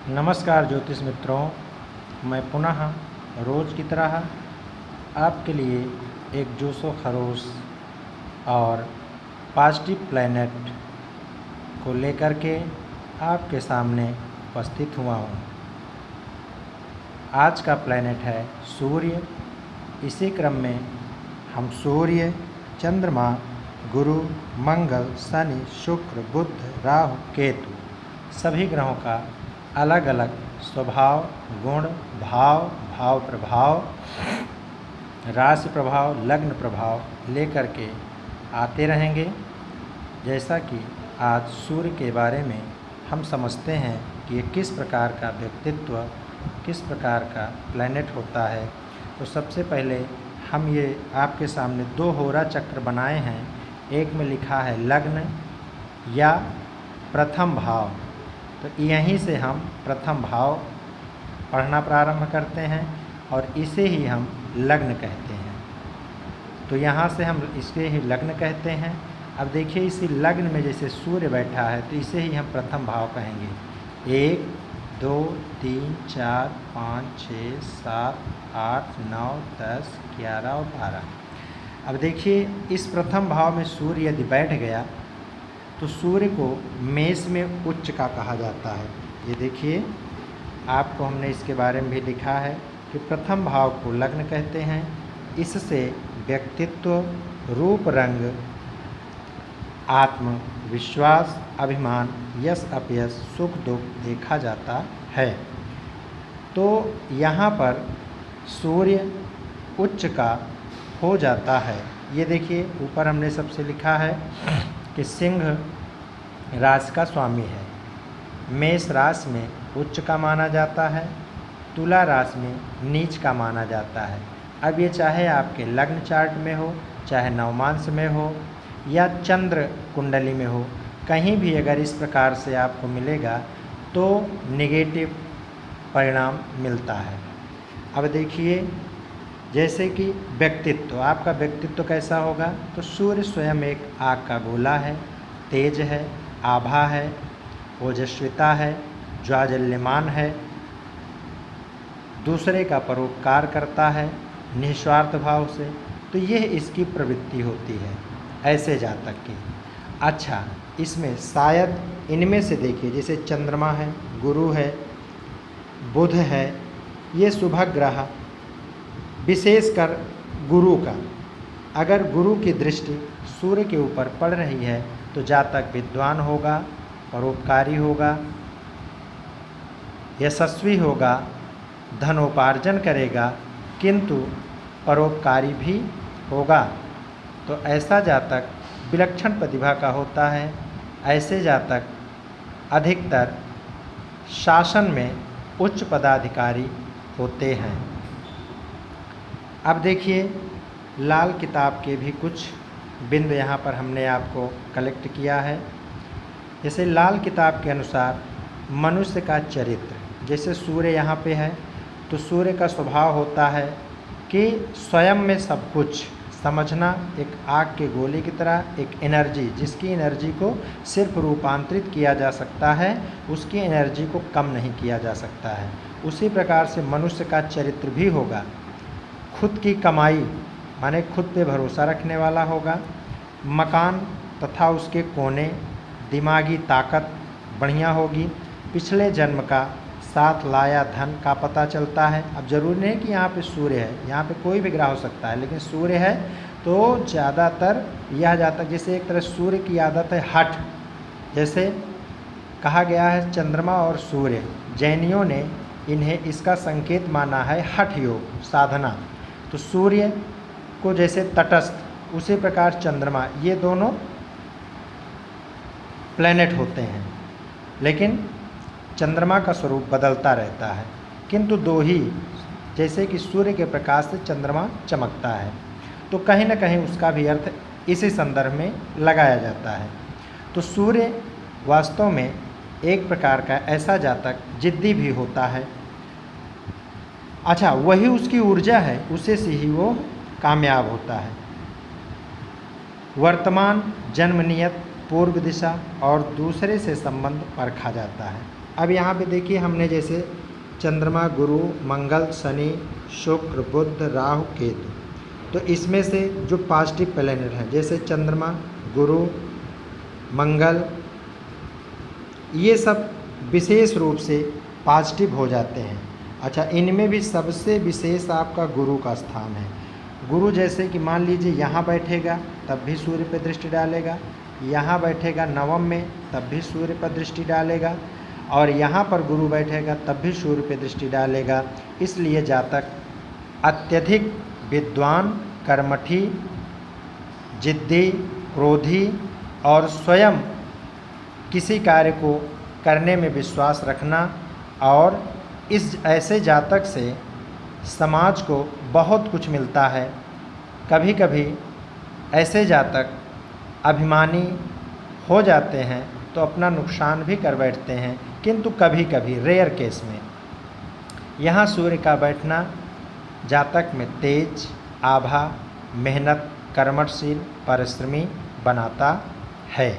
नमस्कार ज्योतिष मित्रों, मैं पुनः रोज़ की तरह आपके लिए एक जोशो खरोश और पॉजिटिव प्लैनेट को लेकर के आपके सामने उपस्थित हुआ हूँ। आज का प्लैनेट है सूर्य। इसी क्रम में हम सूर्य, चंद्रमा, गुरु, मंगल, शनि, शुक्र, बुध, राहु, केतु सभी ग्रहों का अलग अलग स्वभाव, गुण, भाव, भाव प्रभाव, राशि प्रभाव, लग्न प्रभाव लेकर के आते रहेंगे। जैसा कि आज सूर्य के बारे में हम समझते हैं कि ये किस प्रकार का व्यक्तित्व, किस प्रकार का प्लैनेट होता है। तो सबसे पहले हम ये आपके सामने दो होरा चक्र बनाए हैं। एक में लिखा है लग्न या प्रथम भाव, तो यहीं से हम प्रथम भाव पढ़ना प्रारंभ करते हैं और इसे ही हम लग्न कहते हैं। तो यहाँ से हम इसे ही लग्न कहते हैं। अब देखिए, इसी लग्न में जैसे सूर्य बैठा है तो इसे ही हम प्रथम भाव कहेंगे। 1 2 3 4 5 6 7 8 9 10 11 और 12। अब देखिए, इस प्रथम भाव में सूर्य यदि बैठ गया तो सूर्य को मेष में उच्च का कहा जाता है। ये देखिए, आपको हमने इसके बारे में भी लिखा है कि प्रथम भाव को लग्न कहते हैं। इससे व्यक्तित्व, रूप, रंग, आत्मविश्वास, अभिमान, यश अपयश, सुख दुख देखा जाता है। तो यहाँ पर सूर्य उच्च का हो जाता है। ये देखिए, ऊपर हमने सबसे लिखा है कि सिंह राशि का स्वामी है, मेष राशि में उच्च का माना जाता है, तुला राशि में नीच का माना जाता है। अब ये चाहे आपके लग्न चार्ट में हो, चाहे नवमांश में हो या चंद्र कुंडली में हो, कहीं भी अगर इस प्रकार से आपको मिलेगा तो नेगेटिव परिणाम मिलता है। अब देखिए, जैसे कि व्यक्तित्व, आपका व्यक्तित्व कैसा होगा, तो सूर्य स्वयं एक आग का गोला है, तेज है, आभा है, ओजस्विता है, ज्वाजल्यमान है, दूसरे का परोपकार करता है निस्वार्थ भाव से। तो यह इसकी प्रवृत्ति होती है ऐसे जातक की। अच्छा, इसमें शायद इनमें से देखिए, जैसे चंद्रमा है, गुरु है, बुध है, ये शुभ ग्रह, विशेषकर गुरु का, अगर गुरु की दृष्टि सूर्य के ऊपर पड़ रही है तो जातक विद्वान होगा, परोपकारी होगा, यशस्वी होगा, धनोपार्जन करेगा, किंतु परोपकारी भी होगा। तो ऐसा जातक विलक्षण प्रतिभा का होता है। ऐसे जातक अधिकतर शासन में उच्च पदाधिकारी होते हैं। अब देखिए, लाल किताब के भी कुछ बिंद यहाँ पर हमने आपको कलेक्ट किया है। जैसे लाल किताब के अनुसार मनुष्य का चरित्र, जैसे सूर्य यहाँ पे है तो सूर्य का स्वभाव होता है कि स्वयं में सब कुछ समझना, एक आग के गोले की तरह एक एनर्जी, जिसकी एनर्जी को सिर्फ रूपांतरित किया जा सकता है, उसकी एनर्जी को कम नहीं किया जा सकता है। उसी प्रकार से मनुष्य का चरित्र भी होगा। खुद की कमाई माने खुद पे भरोसा रखने वाला होगा, मकान तथा उसके कोने, दिमागी ताकत बढ़िया होगी, पिछले जन्म का साथ लाया धन का पता चलता है। अब जरूरी नहीं कि यहाँ पे सूर्य है, यहाँ पे कोई भी ग्रह हो सकता है, लेकिन सूर्य है तो ज़्यादातर यह जाता, जैसे एक तरह सूर्य की आदत है हठ। जैसे कहा गया है चंद्रमा और सूर्य, जैनियों ने इन्हें इसका संकेत माना है हठ योग साधना। तो सूर्य को जैसे तटस्थ, उसी प्रकार चंद्रमा, ये दोनों प्लैनेट होते हैं, लेकिन चंद्रमा का स्वरूप बदलता रहता है, किंतु दो ही, जैसे कि सूर्य के प्रकाश से चंद्रमा चमकता है। तो कहीं न कहीं उसका भी अर्थ इसी संदर्भ में लगाया जाता है। तो सूर्य वास्तव में एक प्रकार का ऐसा जातक जिद्दी भी होता है। अच्छा, वही उसकी ऊर्जा है, उसे से ही वो कामयाब होता है। वर्तमान, जन्म नियत, पूर्व दिशा और दूसरे से संबंध परखा जाता है। अब यहाँ पे देखिए हमने जैसे चंद्रमा, गुरु, मंगल, शनि, शुक्र, बुध, राहु, केतु, तो इसमें से जो पॉजिटिव प्लैनेट हैं जैसे चंद्रमा, गुरु, मंगल, ये सब विशेष रूप से पॉजिटिव हो जाते हैं। अच्छा, इनमें भी सबसे विशेष आपका गुरु का स्थान है। गुरु जैसे कि मान लीजिए यहाँ बैठेगा तब भी सूर्य पर दृष्टि डालेगा, यहाँ बैठेगा नवम में तब भी सूर्य पर दृष्टि डालेगा, और यहाँ पर गुरु बैठेगा तब भी सूर्य पर दृष्टि डालेगा। इसलिए जातक अत्यधिक विद्वान, कर्मठी, जिद्दी, क्रोधी और स्वयं किसी कार्य को करने में विश्वास रखना, और इस ऐसे जातक से समाज को बहुत कुछ मिलता है। कभी कभी ऐसे जातक अभिमानी हो जाते हैं तो अपना नुकसान भी कर बैठते हैं, किंतु कभी कभी रेयर केस में यहाँ सूर्य का बैठना जातक में तेज, आभा, मेहनत, कर्मठशील, परिश्रमी बनाता है।